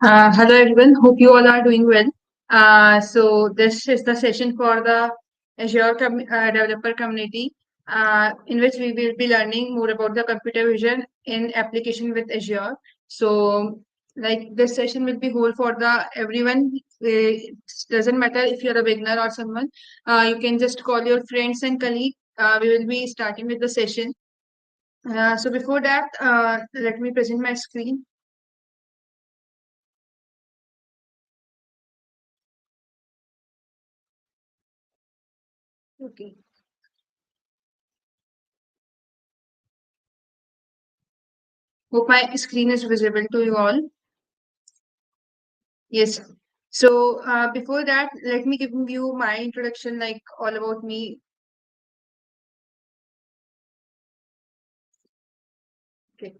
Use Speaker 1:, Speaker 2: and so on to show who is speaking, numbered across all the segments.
Speaker 1: Hello everyone, hope you all are doing well. So this is the session for the Azure developer community, in which we will be learning more about the computer vision in application with Azure. So like this session will be whole for the everyone. It doesn't matter if you're a beginner or someone. You can just call your friends and colleagues. We will be starting with the session. So before that, let me present my screen. Okay. Hope my screen is visible to you all. Yes. So before that, let me give you my introduction, like all about me. Okay.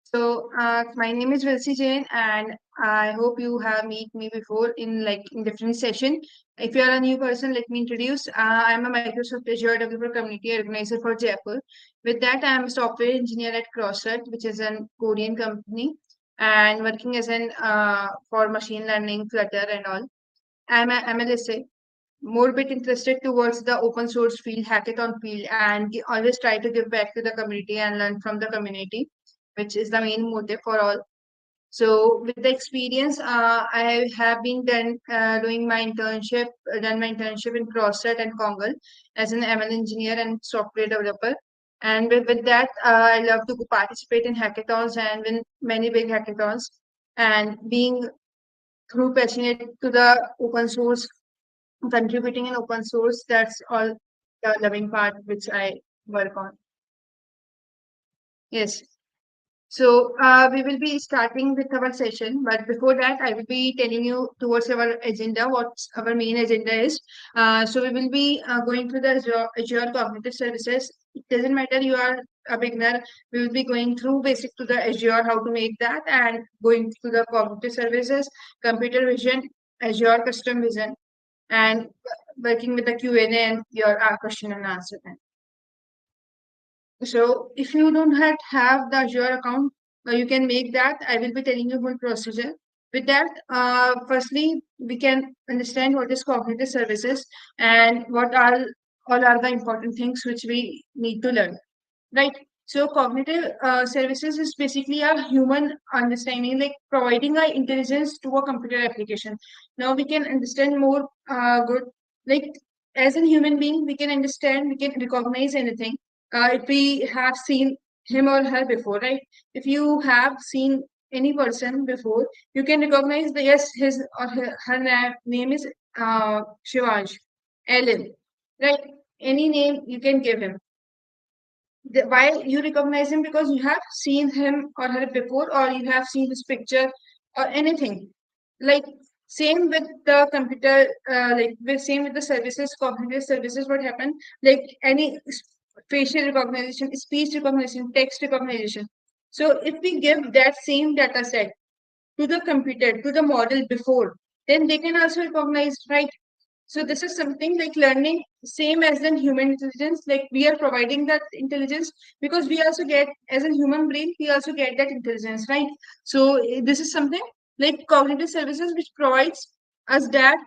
Speaker 1: So my name is Vilsi Jain, and I hope you have meet me before in different session. If you are a new person, let me introduce. I am a Microsoft Azure Developer Community Organizer for Jaipur. With that, I am a software engineer at CrossRut, which is an Korean company, and working as an for machine learning, Flutter, and all. I'm a MLSA, more bit interested towards the open source field, hackathon field, and always try to give back to the community and learn from the community, which is the main motive for all. So with the experience, I have been done my internship in CrossFit and Kongal as an ML engineer and software developer. And with that, I love to participate in hackathons and win many big hackathons. And being through passionate to the open source, contributing in open source, that's all the loving part which I work on. Yes. So we will be starting with our session, but before that, I will be telling you towards our agenda, what our main agenda is. So we will be going through the Azure Cognitive Services. It doesn't matter you are a beginner. We will be going through basic to the Azure, how to make that, and going through the cognitive services, computer vision, Azure custom vision, and working with the Q&A and your question and answer. So if you don't have the Azure account, you can make that. I will be telling you whole procedure. With that, firstly, we can understand what is cognitive services and what are all are the important things which we need to learn, right? So cognitive services is basically a human understanding, like providing our intelligence to a computer application. Now we can understand more good, like as a human being, we can understand, we can recognize anything if we have seen him or her before, right? If you have seen any person before, you can recognize the yes, his or her name is Shivaj, Ellen, right? Any name you can give him. Why you recognize him? Because you have seen him or her before, or you have seen his picture or anything. Like same with the computer, same with the services, cognitive services. What happened? Like any facial recognition, speech recognition, text recognition. So if we give that same data set to the computer, to the model before, then they can also recognize, right? So this is something like learning, same as in human intelligence. Like we are providing that intelligence because we also get, as a human brain, we also get that intelligence, right? So this is something like cognitive services which provides us that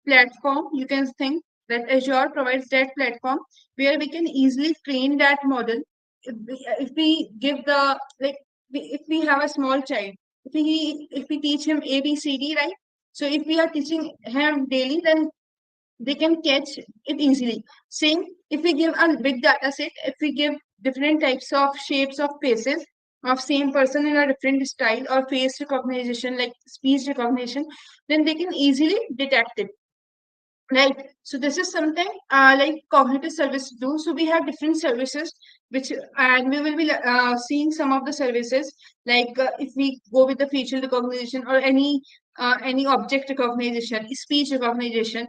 Speaker 1: platform. You can think that Azure provides that platform where we can easily train that model. If we give the like, if we have a small child, if we teach him ABCD, right? So if we are teaching him daily, then they can catch it easily. Same, if we give a big data set, if we give different types of shapes of faces of same person in a different style or face recognition, like speech recognition, then they can easily detect it. Right. So this is something like cognitive service do. So we have different services, which and we will be seeing some of the services. Like if we go with the facial recognition or any object recognition, speech recognition,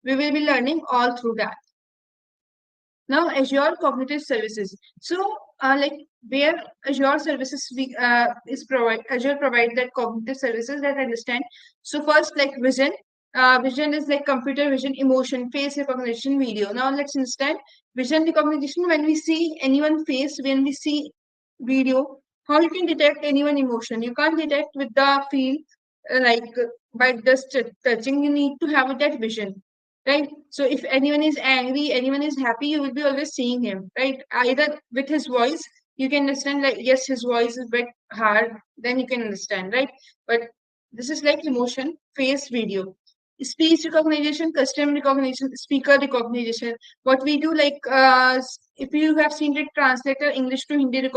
Speaker 1: we will be learning all through that. Now Azure Cognitive Services. So like where Azure services Azure provide that cognitive services that understand. So first like vision. Vision is like computer vision, emotion, face recognition, video. Now let's understand vision recognition. When we see anyone face, when we see video, how you can detect anyone emotion? You can't detect with the field. like by just touching, you need to have that vision, right? So if anyone is angry, anyone is happy, you will be always seeing him, right? Either with his voice you can understand, like yes, his voice is a bit hard, then you can understand, right? But this is like emotion, face, video, speech recognition, custom recognition, speaker recognition. What we do, like if you have seen the translator, English to Hindi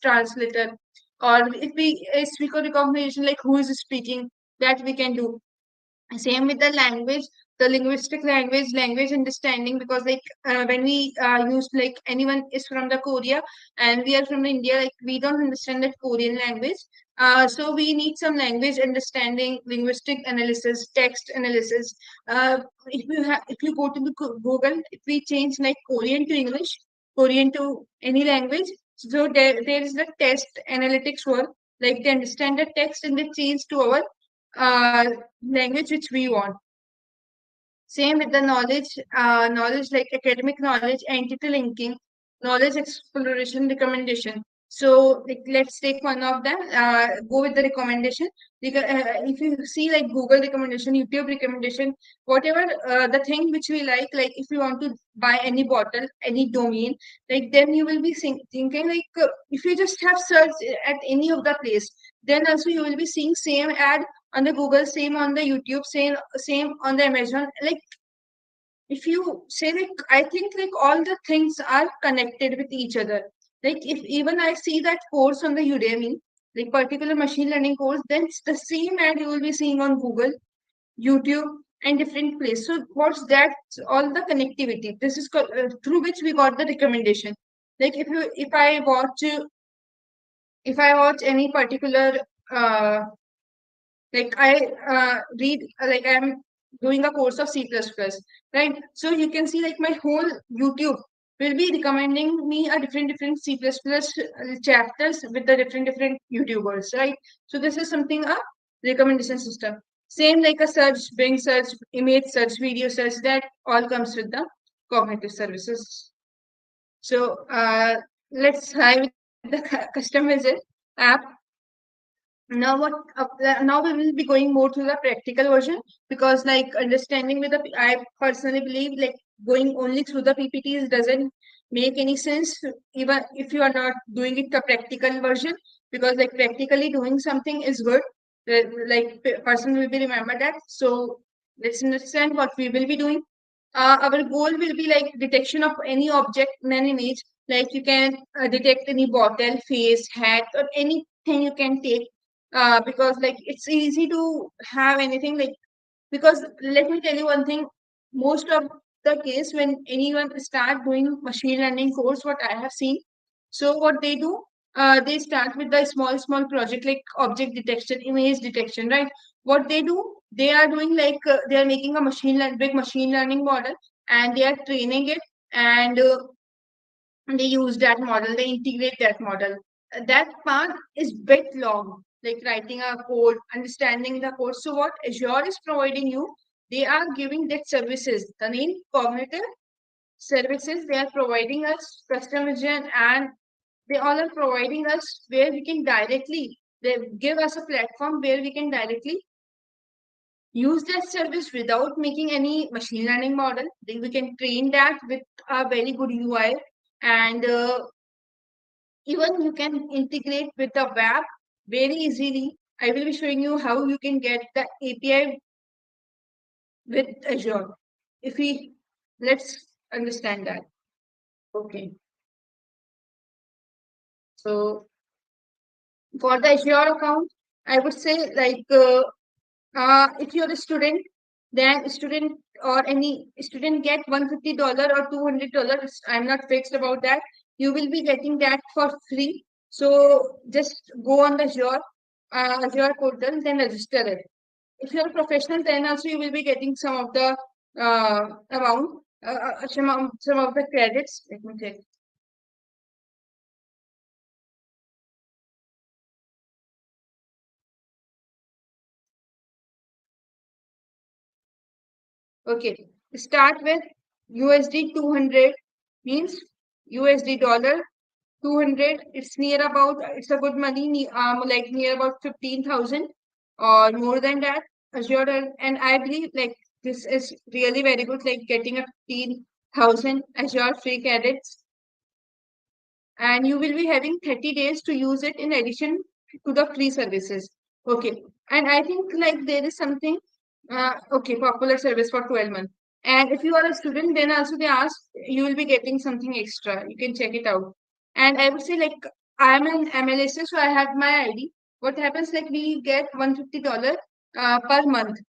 Speaker 1: translator, or if we speaker recognition, like who is speaking, that we can do. Same with the language, the linguistic language understanding, because like when we use, like anyone is from the Korea and we are from India, like we don't understand that Korean language. So we need some language understanding, linguistic analysis, text analysis. If you go to the Google, if we change like Korean to English, Korean to any language, so there is the test analytics work, like they understand the text and they change to our uh, language which we want. Same with the knowledge like academic knowledge, entity linking, knowledge exploration, recommendation. So like, let's take one of them. Go with the recommendation. If you see like Google recommendation, YouTube recommendation, whatever the thing which we like if you want to buy any bottle, any domain, like then you will be thinking like if you just have search at any of the place, then also you will be seeing same ad on the Google, same on the YouTube, same on the Amazon. Like if you say, like I think like all the things are connected with each other. Like if even I see that course on the Udemy, like particular machine learning course, then it's the same ad you will be seeing on Google, YouTube, and different places. So what's that? All the connectivity. This is through which we got the recommendation. Like if I watch any particular uh, like I read like I'm doing a course of C++, right? So you can see like my whole YouTube will be recommending me a different C++ chapters with the different YouTubers, right? So this is something a recommendation system. Same like a search, Bing search, image search, video search, that all comes with the cognitive services. So let's try with the custom visit app. Now we will be going more to the practical version, because like understanding with the I personally believe like going only through the PPTs doesn't make any sense, even if you are not doing it the practical version, because like practically doing something is good. Like person will be remember that. So let's understand what we will be doing. Our goal will be like detection of any object in an image. Like you can detect any bottle, face, hat, or anything you can take, because like it's easy to have anything, like because let me tell you one thing, most of the case when anyone start doing machine learning course, what I have seen, so what they do, they start with the small project like object detection, image detection, right? What they do, they are doing like they are making a big machine learning model, and they are training it, and they use that model, they integrate that model. That part is bit long, like writing a code, understanding the code. So what Azure is providing you, they are giving that services, the name cognitive services. They are providing us custom vision, and they all are providing us where we can directly, they give us a platform where we can directly use that service without making any machine learning model. Then we can train that with a very good UI, and even you can integrate with the web very easily. I will be showing you how you can get the API with Azure. If we let's understand that. Okay. So for the Azure account, I would say like if you're a student, then student or any student get $150 or $200. I'm not fixed about that. You will be getting that for free. So just go on the Azure portal, then register it. If you're a professional, then also you will be getting some of the amount, some of the credits. Let me check. Okay, start with USD 200, means USD dollar 200. It's near about, it's a good money, like near about 15,000. or more than that. Azure, and I believe like this is really very good, like getting a 15,000 Azure free credits, and you will be having 30 days to use it in addition to the free services. Okay. And I think like there is something, okay, popular service for 12 months. And if you are a student, then also they ask you will be getting something extra. You can check it out. And I would say like I am an MLSA, so I have my ID. What happens like we get $150 per month,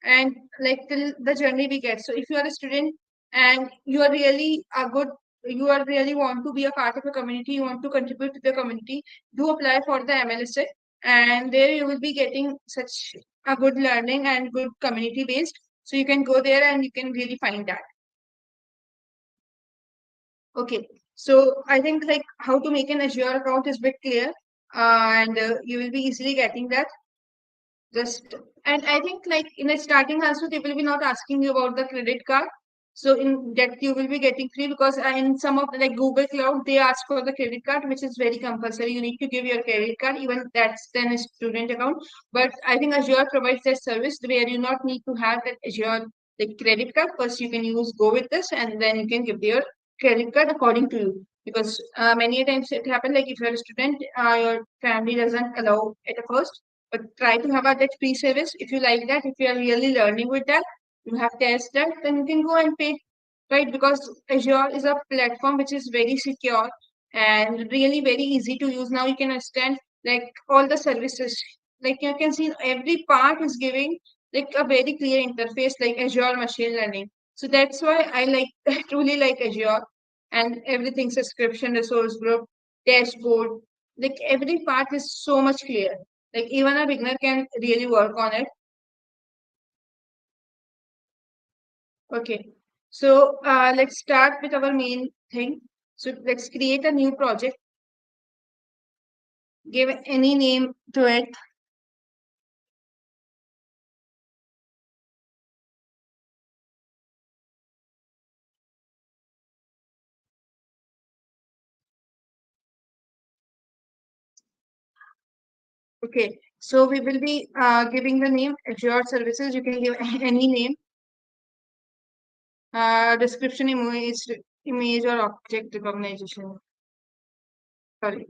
Speaker 1: and like till the journey we get. So if you are a student and you are really a good, you are really want to be a part of a community, you want to contribute to the community, do apply for the MLSA, and there you will be getting such a good learning and good community based. So you can go there and you can really find that. Okay. So I think like how to make an Azure account is bit clear, and you will be easily getting that. Just, and I think like in a starting also they will be not asking you about the credit card. So in that you will be getting free, because in some of the, like Google Cloud, they ask for the credit card, which is very compulsory. You need to give your credit card, even that's then a student account. But I think Azure provides that service where you not need to have that Azure like credit card. First you can use go with this, and then you can give your credit card according to you. Because many a times it happens like if you're a student, your family doesn't allow at first, but try to have a that free service. If you like that, if you are really learning with that, you have test that, then you can go and pay, right? Because Azure is a platform which is very secure and really very easy to use. Now you can understand like all the services, like you can see every part is giving like a very clear interface, like Azure machine learning. So that's why I like I truly like Azure, and everything subscription, resource group, dashboard, like every part is so much clear. Like even a beginner can really work on it. Okay. So let's start with our main thing. So let's create a new project, give any name to it. Okay. So we will be giving the name Azure Services. You can give any name, description, image or object recognition. Sorry.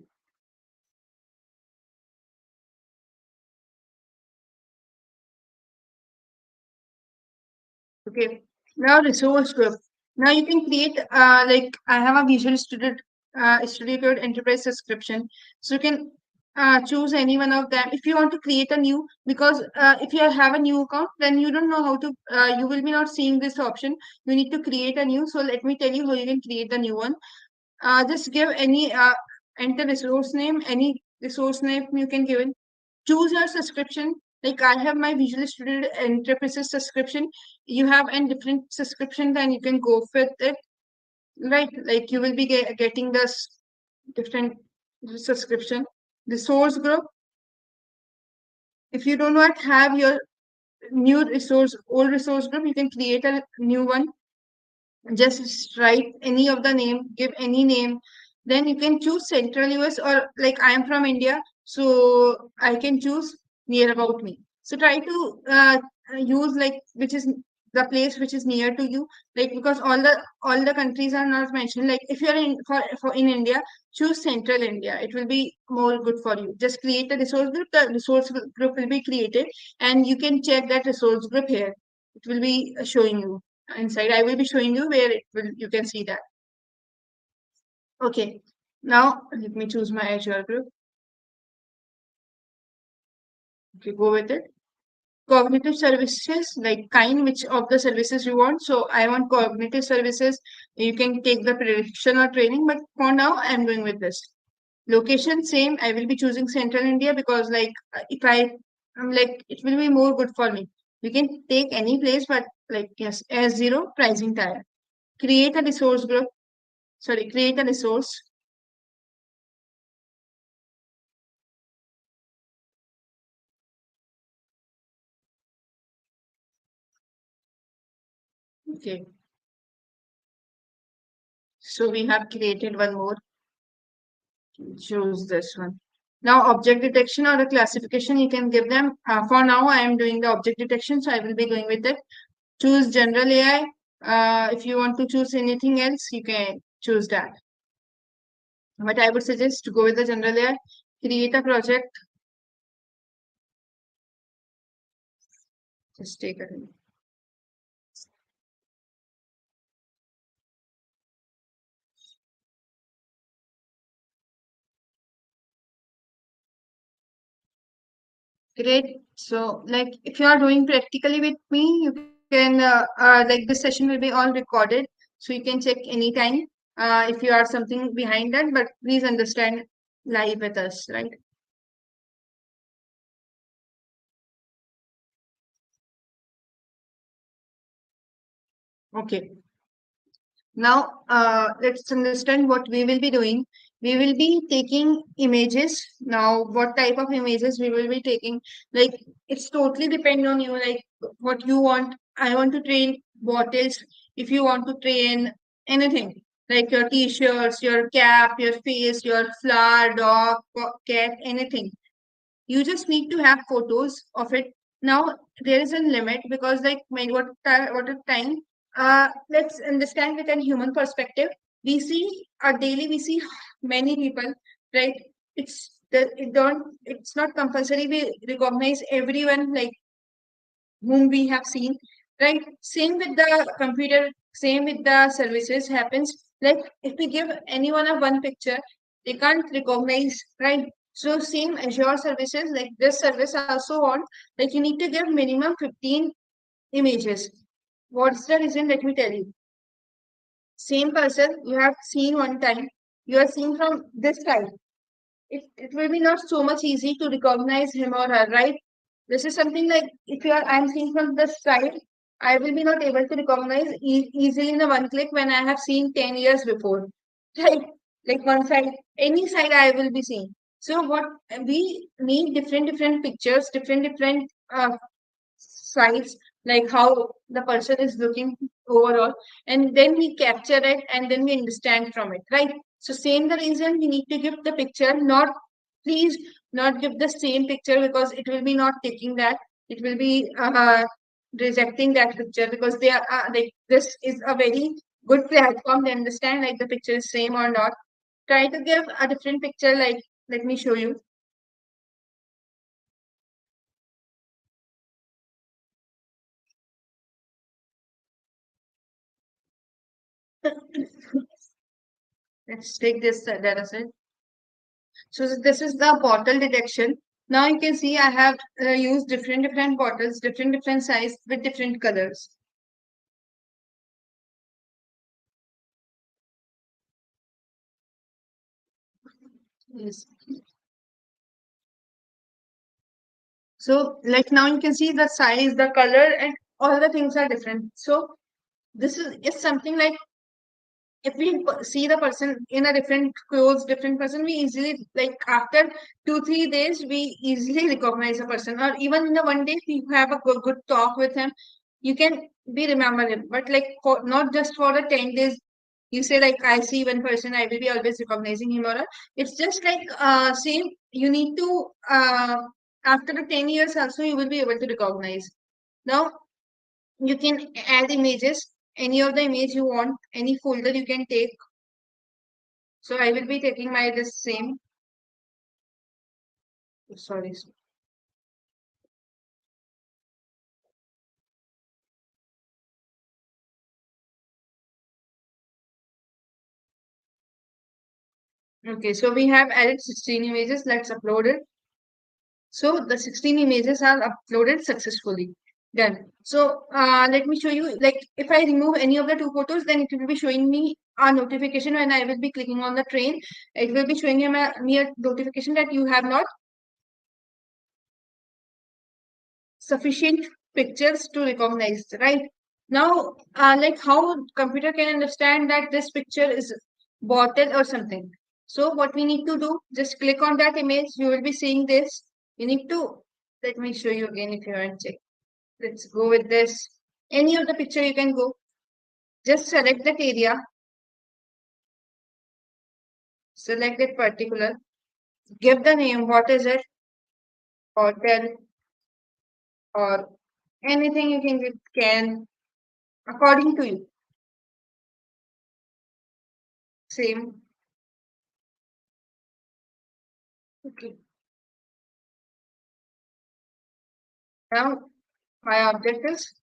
Speaker 1: Okay. Now resource group. Now you can create like I have a Visual Studio Code Enterprise subscription. So you can choose any one of them if you want to create a new, because if you have a new account, then you don't know how to you will be not seeing this option. You need to create a new. So let me tell you how you can create a new one. Just give any enter resource name, any resource name you can give it. Choose your subscription. Like I have my Visual Studio Enterprises subscription. You have a different subscription, then you can go with it, right? Like you will be getting this different subscription. Resource group. If you do not have your new resource, old resource group, you can create a new one. Just write any of the name, give any name. Then you can choose Central US, or like I am from India, so I can choose near about me. So try to use like which is the place which is near to you, like because all the countries are not mentioned. Like if you're in for in India, choose Central India, it will be more good for you. Just create a resource group, the resource group will be created, and you can check that resource group here. It will be showing you inside. I will be showing you where it will, you can see that. Okay. Now let me choose my Azure group. Okay, go with it. Cognitive services, like kind which of the services you want. So I want cognitive services. You can take the prediction or training, but for now I'm going with this. Location same. I will be choosing Central India because like if I'm like it will be more good for me. You can take any place, but like yes, as zero pricing tire. Create a resource group. Sorry, create a resource. Okay. So we have created one more. Choose this one. Now object detection or a classification, you can give them. For now, I am doing the object detection, so I will be going with it. Choose general AI. If you want to choose anything else, you can choose that. But I would suggest to go with the general AI. Create a project. Just take a minute. Great. So, like, if you are doing practically with me, you can, like, this session will be all recorded. So, you can check anytime if you are something behind that, but please understand live with us, right? Okay. Now, let's understand what we will be doing. We will be taking images. Now, what type of images we will be taking? Like, it's totally depend on you, like what you want. I want to train bottles. If you want to train anything, like your t-shirts, your cap, your face, your flower, dog, cat, anything, you just need to have photos of it. Now there is a limit because like what a time. Let's understand with a human perspective. We see daily we see many people, right? It's not compulsory we recognize everyone like whom we have seen, right? Same with the computer, same with the services happens. Like if we give anyone a one picture, they can't recognize, right? So same Azure services, like this service also want, like you need to give minimum 15 images. What's the reason? Let me tell you. Same person you have seen one time, you are seeing from this side. It will be not so much easy to recognize him or her, right? This is something like if you are I'm seeing from the side, I will be not able to recognize easily in a one click when I have seen 10 years before. Right? Like one side, any side I will be seeing. So what we need different pictures, different sides, like how the person is looking overall, and then we capture it and then we understand from it, right? So same the reason we need to give the picture, not please not give the same picture because it will be not taking that, it will be rejecting that picture because they are like this is a very good platform to understand like the picture is same or not. Try to give a different picture, like let me show you. Let's take this data set. So this is the bottle detection. Now you can see I have used different bottles, different size with different colors. Yes. So like now you can see the size, the color, and all the things are different. So this is something like if we see the person in a different clothes, different person, we easily like after 2 3 days we easily recognize a person, or even in the one day if you have a good talk with him, you can be remember him. But like for not just for the 10 days, you say like I see one person, I will be always recognizing him or her. It's just like same. You need to after the 10 years also you will be able to recognize. Now you can add images, any of the image you want, any folder you can take. So I will be taking my this same. Sorry. Okay, so we have added 16 images. Let's upload it. So the 16 images are uploaded successfully. Done. So let me show you. Like if I remove any of the two photos, then it will be showing me a notification when I will be clicking on the train. It will be showing me a notification that you have not sufficient pictures to recognize, right? Now like how computer can understand that this picture is bottle or something. So what we need to do, just click on that image, you will be seeing this. You need to, let me show you again if you want to check. Let's go with this, any of the picture you can go, just select that area, select that particular, Give the name, what is it, hotel, or anything you can give, can, according to you. Same. Okay. Now, my object is,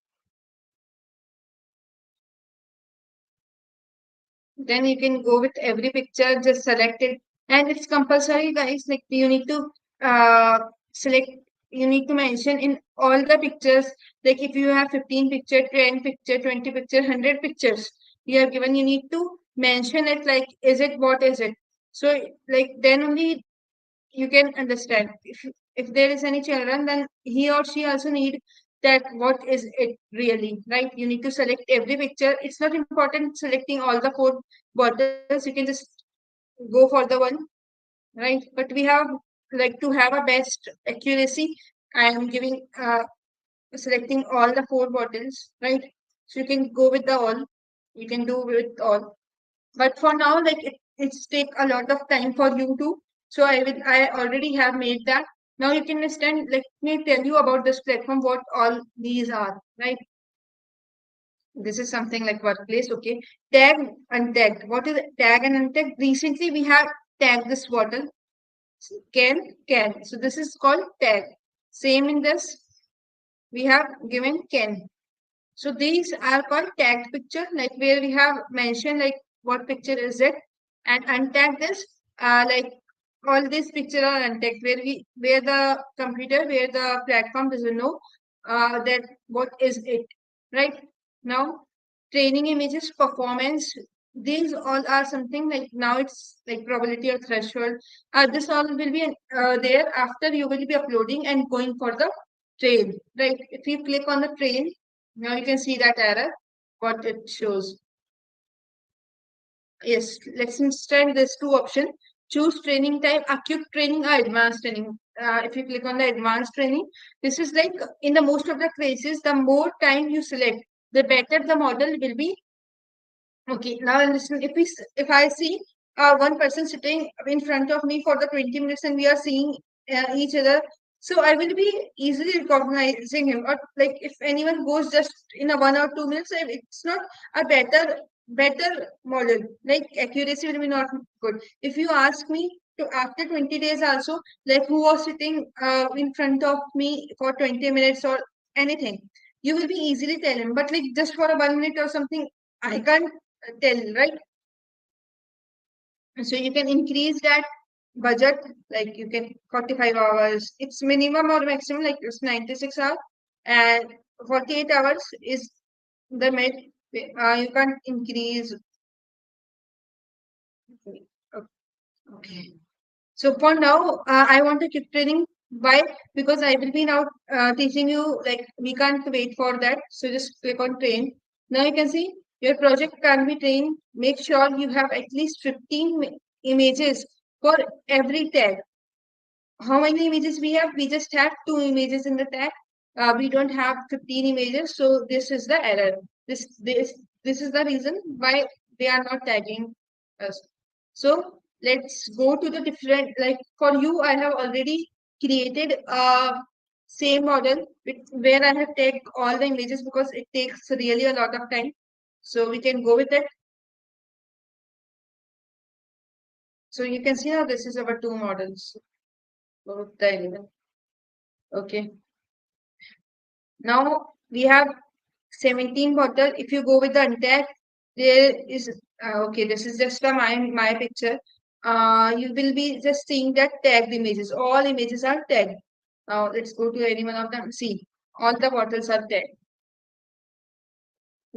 Speaker 1: then you can go with every picture, just select it. And it's compulsory, guys. Like you need to uh, select, you need to mention in all the pictures. Like if you have 15 picture, 10 picture, 20 picture, 100 pictures you have given, you need to mention it like, is it, what is it? So like then only you can understand. If there is any children, then he or she also need that what is it really, right? You need to select every picture. It's not important selecting all the four bottles, you can just go for the one, right? But we have like to have a best accuracy, I am giving selecting all the four bottles, right? So you can go with the all, you can do with all. But for now, like it's take a lot of time for you to, so I already have made that. Now you can understand, let me tell you about this platform, what all these are, right? This is something like workplace. Okay, tag, untagged. What is it? Tag and untagged? Recently we have tagged this bottle, can, so this is called tag. Same in this, we have given can. So these are called tagged picture, like where we have mentioned like what picture is it, and untagged this, like all these picture are untagged, where the computer, where the platform doesn't know that what is it, right? Now, training images, performance, these all are something like, now it's like probability or threshold. This all will be there after you will be uploading and going for the train, right? If you click on the train, now you can see that error, what it shows. Yes, let's instead there's two options. Choose training type, acute training or advanced training. If you click on the advanced training, this is like in the most of the cases, the more time you select, the better the model will be. Okay, now listen. If I see one person sitting in front of me for the 20 minutes and we are seeing each other, so I will be easily recognizing him. Or like if anyone goes just in a 1 or 2 minutes, it's not a better model. Like accuracy will be not good. If you ask me to after 20 days also, like who was sitting in front of me for 20 minutes or anything, you will be easily tell him. But like just for a 1 minute or something, I can't tell, right? So you can increase that budget, like you can 45 hours. It's minimum or maximum, like it's 96 hours, and 48 hours is the mid. You can't increase. Okay. So for now, I want to keep training. Why? Because I will be now teaching you, like we can't wait for that. So just click on train. Now you can see your project can be trained. Make sure you have at least 15 images for every tag. How many images we have? We just have 2 images in the tag. We don't have 15 images. So this is the error. This is the reason why they are not tagging us. So let's go to the different, like for you, I have already created a same model where I have tagged all the images because it takes really a lot of time. So we can go with it. So you can see now this is our two models. Both the element. Okay. Now we have 17 bottle. If you go with the untagged, there is okay. This is just a my picture. You will be just seeing that tagged images. All images are tagged. Now let's go to any one of them. See, all the bottles are tagged.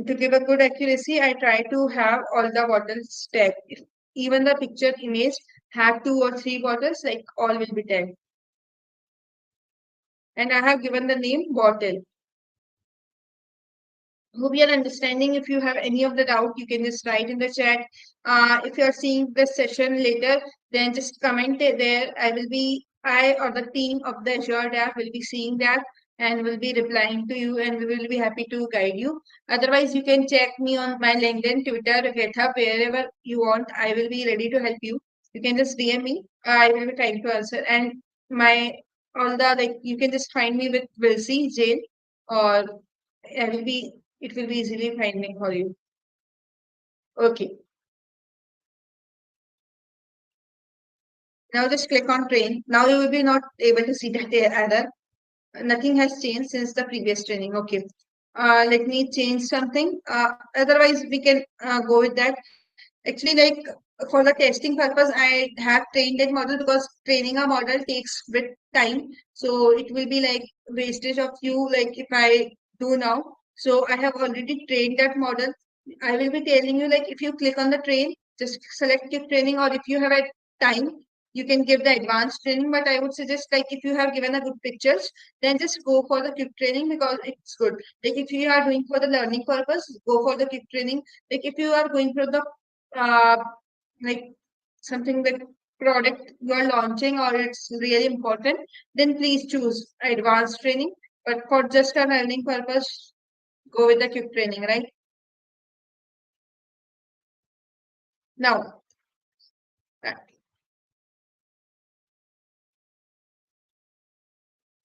Speaker 1: To give a good accuracy, I try to have all the bottles tagged. If even the picture image have 2 or 3 bottles, like all will be tagged. And I have given the name bottle. Hope you're understanding. If you have any of the doubt, you can just write in the chat. If you're seeing this session later, then just comment it there. I or the team of the Azure app will be seeing that and will be replying to you, and we will be happy to guide you. Otherwise, you can check me on my LinkedIn, Twitter, GitHub, wherever you want. I will be ready to help you. You can just DM me. I will be trying to answer. And my all the like you can just find me with Wilsey Jail, or I will be it will be easily finding for you. Okay. Now just click on train. Now you will be not able to see that error. Nothing has changed since the previous training. Okay. Let me change something. Otherwise, we can go with that. Actually, like for the testing purpose, I have trained that model because training a model takes bit time. So it will be like wastage of you, like if I do now. So I have already trained that model. I will be telling you like if you click on the train, just select keep training, or if you have a time, you can give the advanced training. But I would suggest like if you have given a good pictures, then just go for the quick training because it's good. Like if you are doing for the learning purpose, go for the quick training. Like if you are going for the uh, like something that product you are launching or it's really important, then please choose advanced training. But for just a learning purpose, go with the quick training, right? Now, uh,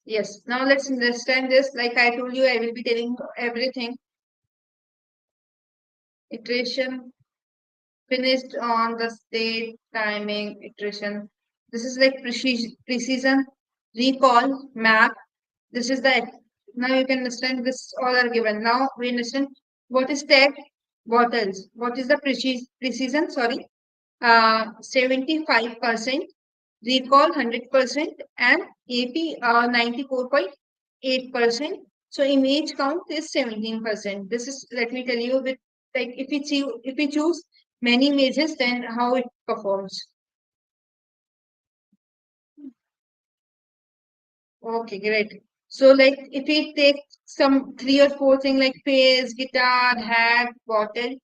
Speaker 1: yes, now let's understand this. Like I told you, I will be telling everything. Iteration finished on the state timing iteration. This is like precision, recall, map. This is the now you can understand this all are given. Now we understand what is tag, what else? What is the precision? Sorry, 75%, recall 100%, and AP 94.8%. So image count is 17%. This is let me tell you with like if we choose many images, then how it performs. Okay, great. So like if we take some three or four things like face, guitar, hat, bottle,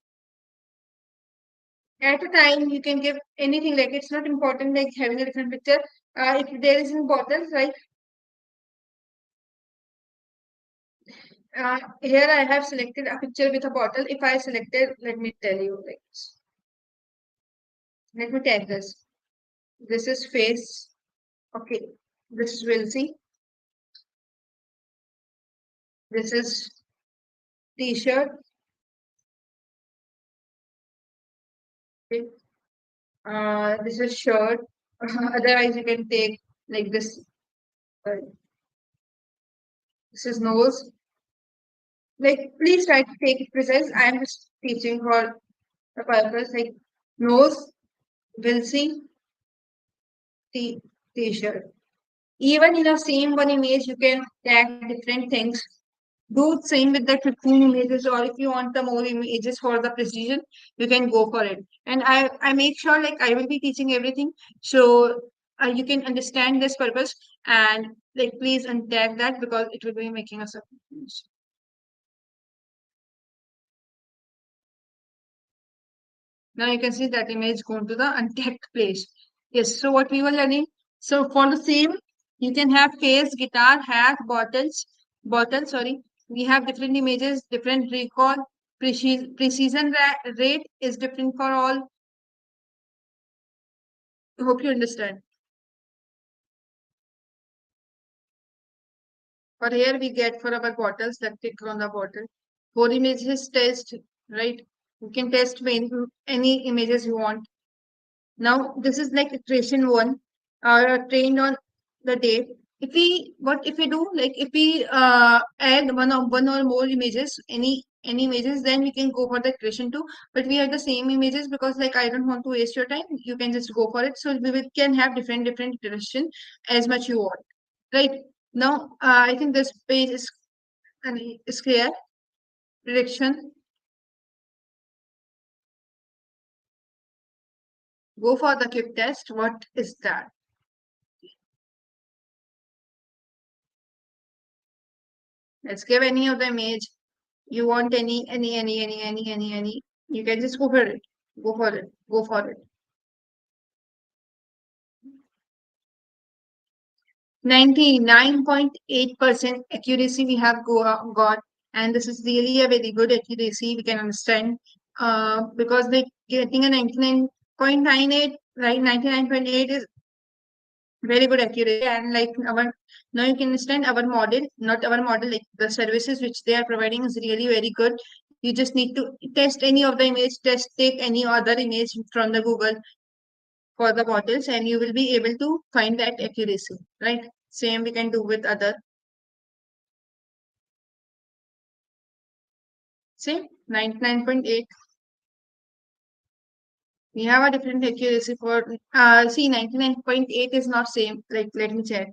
Speaker 1: at a time you can give anything like it's not important like having a different picture. If there is in bottles, right? Here I have selected a picture with a bottle. If I selected, let me tell you like let me tag this. This is face. Okay. This is will see. This is t-shirt. Okay. This is shirt. Otherwise, you can take like this. Uh, this is nose. Like, please try to take it precise. I am just teaching for the purpose. Like nose, will see, t-shirt. Even in the same one image, you can tag different things. Do same with the 15 images, or if you want the more images for the precision, you can go for it. And I make sure like I will be teaching everything, so you can understand this purpose and like please untag that because it will be making us a now you can see that image going to the untagged place. Yes, so what we were learning. So for the same, you can have face, guitar, hat, sorry. We have different images, different recall, precision rate is different for all. I hope you understand. For here we get for our bottles that click on the bottle. For images test, right? You can test any images you want. Now this is like iteration one, trained on the date. If we what if we do like if we add one or more images, any images, then we can go for the iteration two. But we have the same images because like I don't want to waste your time. You can just go for it. So can have different iteration as much you want. Right now, I think this page is clear. Prediction. Go for the quick test. What is that? Let's give any of the image. You want any. You can just go for it. Go for it. Go for it. 99.8% accuracy we have got. And this is really a very good accuracy we can understand. Because like getting a 99.98 right? 99.8 is very good accuracy, and like our now you can understand our model, not our model, like the services which they are providing is really very good. You just need to test any of the image, test take any other image from the Google for the models, and you will be able to find that accuracy, right? Same we can do with other. Same 99.8. We have a different accuracy for see 99.8 is not same. Like let me check.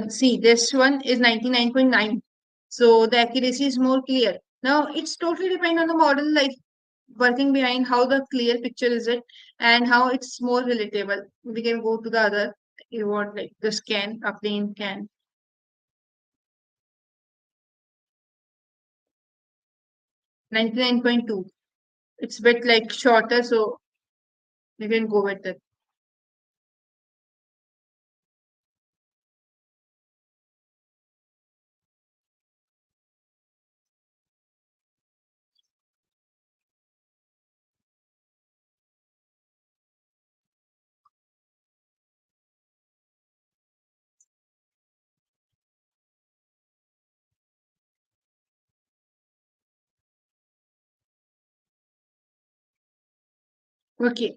Speaker 1: See, this one is 99.9. So the accuracy is more clear. Now it's totally depend on the model, like working behind how the clear picture is it and how it's more relatable. We can go to the other. You want like the scan, a plain can. 99.2. It's bit like shorter, so you can go with it. Okay.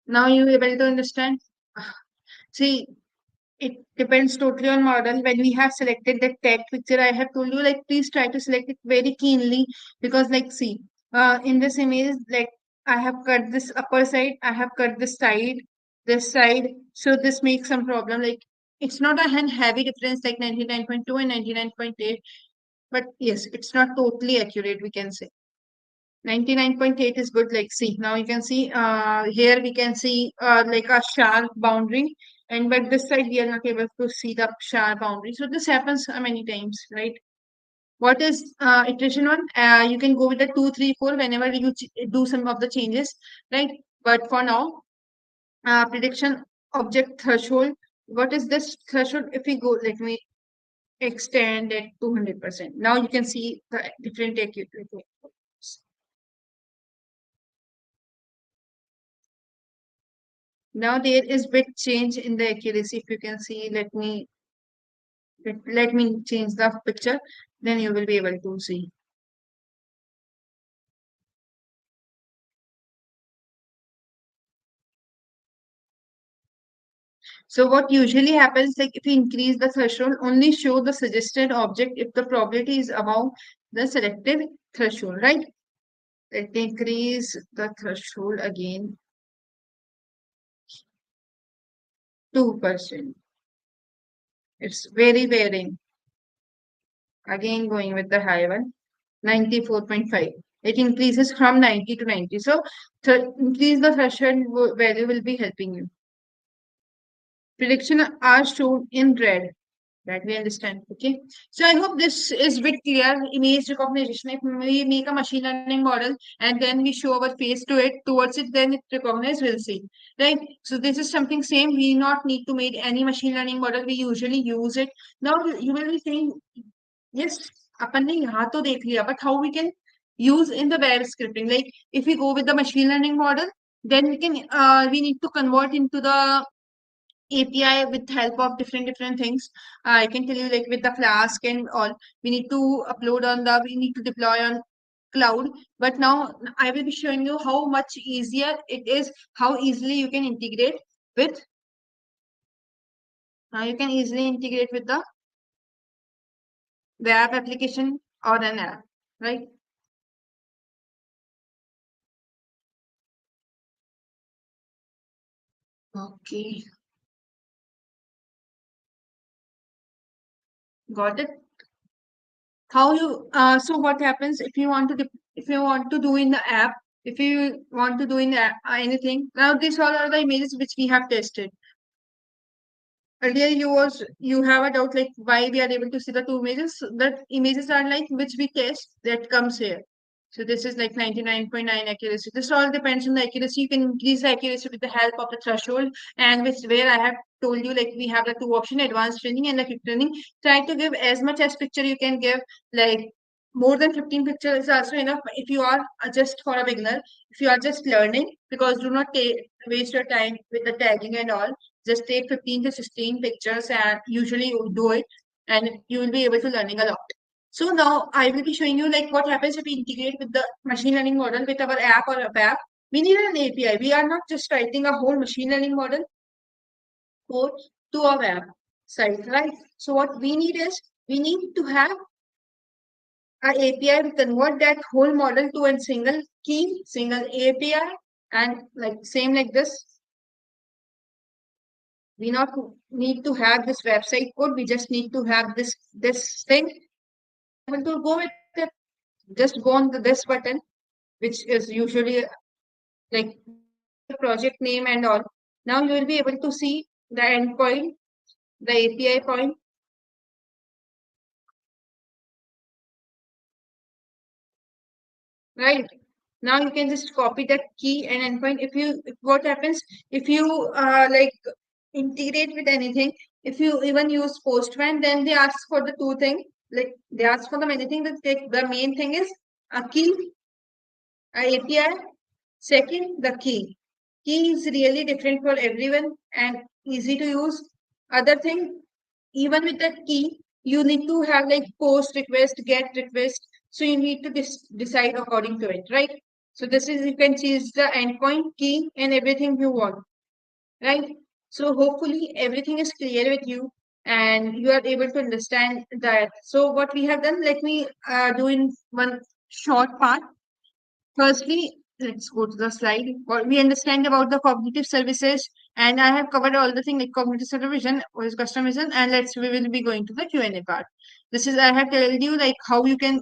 Speaker 1: Now you able to understand? See, it depends totally on model. When we have selected the tag picture, I have told you like please try to select it very keenly because like see, in this image like I have cut this upper side, I have cut this side, so this makes some problem. Like it's not a hand heavy difference like 99.2 and 99.8, but yes, it's not totally accurate. We can say 99.8 is good. Like see, now you can see here we can see like a sharp boundary, and but this side we are not able to see the sharp boundary. So this happens many times, right? What is iteration one? You can go with the 2, 3, 4 whenever you do some of the changes, right? But for now, prediction object threshold. What is this threshold? If we go, let me extend it 200%. Now you can see the different accuracy. Now there is bit change in the accuracy. If you can see, let me change the picture, then you will be able to see. So what usually happens, like if you increase the threshold, only show the suggested object if the probability is above the selected threshold, right? Let me increase the threshold again, 2%. It's very varying. Again, going with the high one, 94.5. It increases from 90 to 90. So increase the threshold value will be helping you. Prediction are shown in red. That we understand. Okay. So I hope this is bit clear. Image recognition. If we make a machine learning model and then we show our face to it towards it, then it recognizes will see. Right. So this is something same. We not need to make any machine learning model. We usually use it. Now you will be saying, yes, अपन ने यहाँ तो देख लिया, but how we can use in the web scripting? Like if we go with the machine learning model, then we need to convert into the API with help of different things. I can tell you like with the Flask and all, we need to deploy on cloud. But now I will be showing you how much easier it is, how easily with, you can easily integrate with the web application or an app, right? Okay, got it. How you so what happens if you want to if you want to do in the app, if you want to do in the app, anything. Now these all are the images which we have tested. Earlier you have a doubt like why we are able to see the two images. That images are like which we test that comes here. So this is like 99.9 accuracy. This all depends on the accuracy. You can increase the accuracy with the help of the threshold, and which where I have told you like we have the two option, advanced training and the quick training. Try to give as much as picture you can give, like more than 15 pictures is also enough if you are just for a beginner, if you are just learning, because do not waste your time with the tagging and all. Just take 15 to 16 pictures and usually you do it, and you will be able to learning a lot. So now I will be showing you like what happens if we integrate with the machine learning model with our app or web app. We need an API. We are not just writing a whole machine learning model code to a web site, right? So what we need is we need to have our API will convert that whole model to a single key, single API, and like same like this. We not need to have this website code. We just need to have this thing. Able to go with it. Just go on this button, which is usually like project name and all. Now you will be able to see the endpoint, the API point, right? Now you can just copy that key and endpoint. What happens if you like integrate with anything, if you even use Postman, then they ask for the two things. Like they ask for the many things. The main thing is a key, a API. Second, the key. Key is really different for everyone and easy to use. Other thing, even with that key, you need to have like post request, get request. So you need to decide according to it, right? So this is, you can choose the endpoint, key, and everything you want, right? So hopefully everything is clear with you and you are able to understand that. So what we have done, let me do in one short part. Firstly, let's go to the slide. What we understand about the cognitive services, and I have covered all the things like cognitive supervision, what is custom vision, and we will be going to the Q&A part. This is I have told you like how you can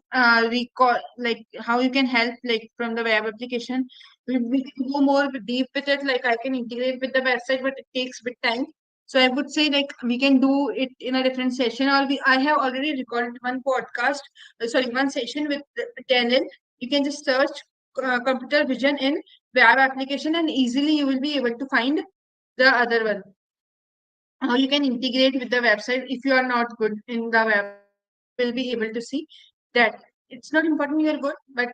Speaker 1: recall, like how you can help like from the web application. We can go more deep with it. Like I can integrate with the website, but it takes bit time. So I would say like we can do it in a different session, or I have already recorded one podcast, sorry, one session with Daniel. You can just search computer vision in web application and easily you will be able to find the other one. How you can integrate with the website if you are not good in the web, will be able to see that it's not important you're good, but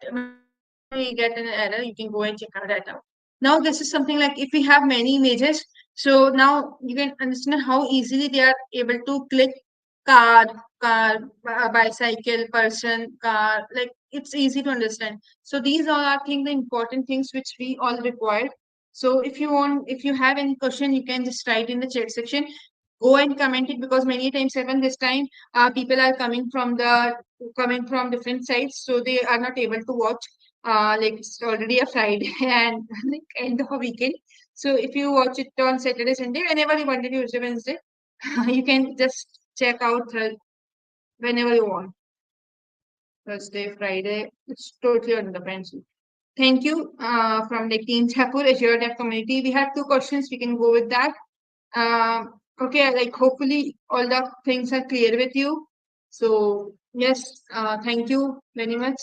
Speaker 1: we get an error, you can go and check that out. Now this is something like if we have many images, so now you can understand how easily they are able to click car, bicycle, person, car, like it's easy to understand. So these all are the important things which we all require. So if you want, if you have any question, you can just write in the chat section, go and comment it, because many times even this time people are coming from different sites, so they are not able to watch, like it's already a Friday and like end of a weekend. So if you watch it on Saturday, Sunday, whenever you want, Tuesday, Wednesday, you can just check out whenever you want. Thursday, Friday, it's totally on the depends. Thank you from the Team Chapur Azure Dev community. We have two questions. We can go with that. Okay, like hopefully all the things are clear with you. So yes, thank you very much.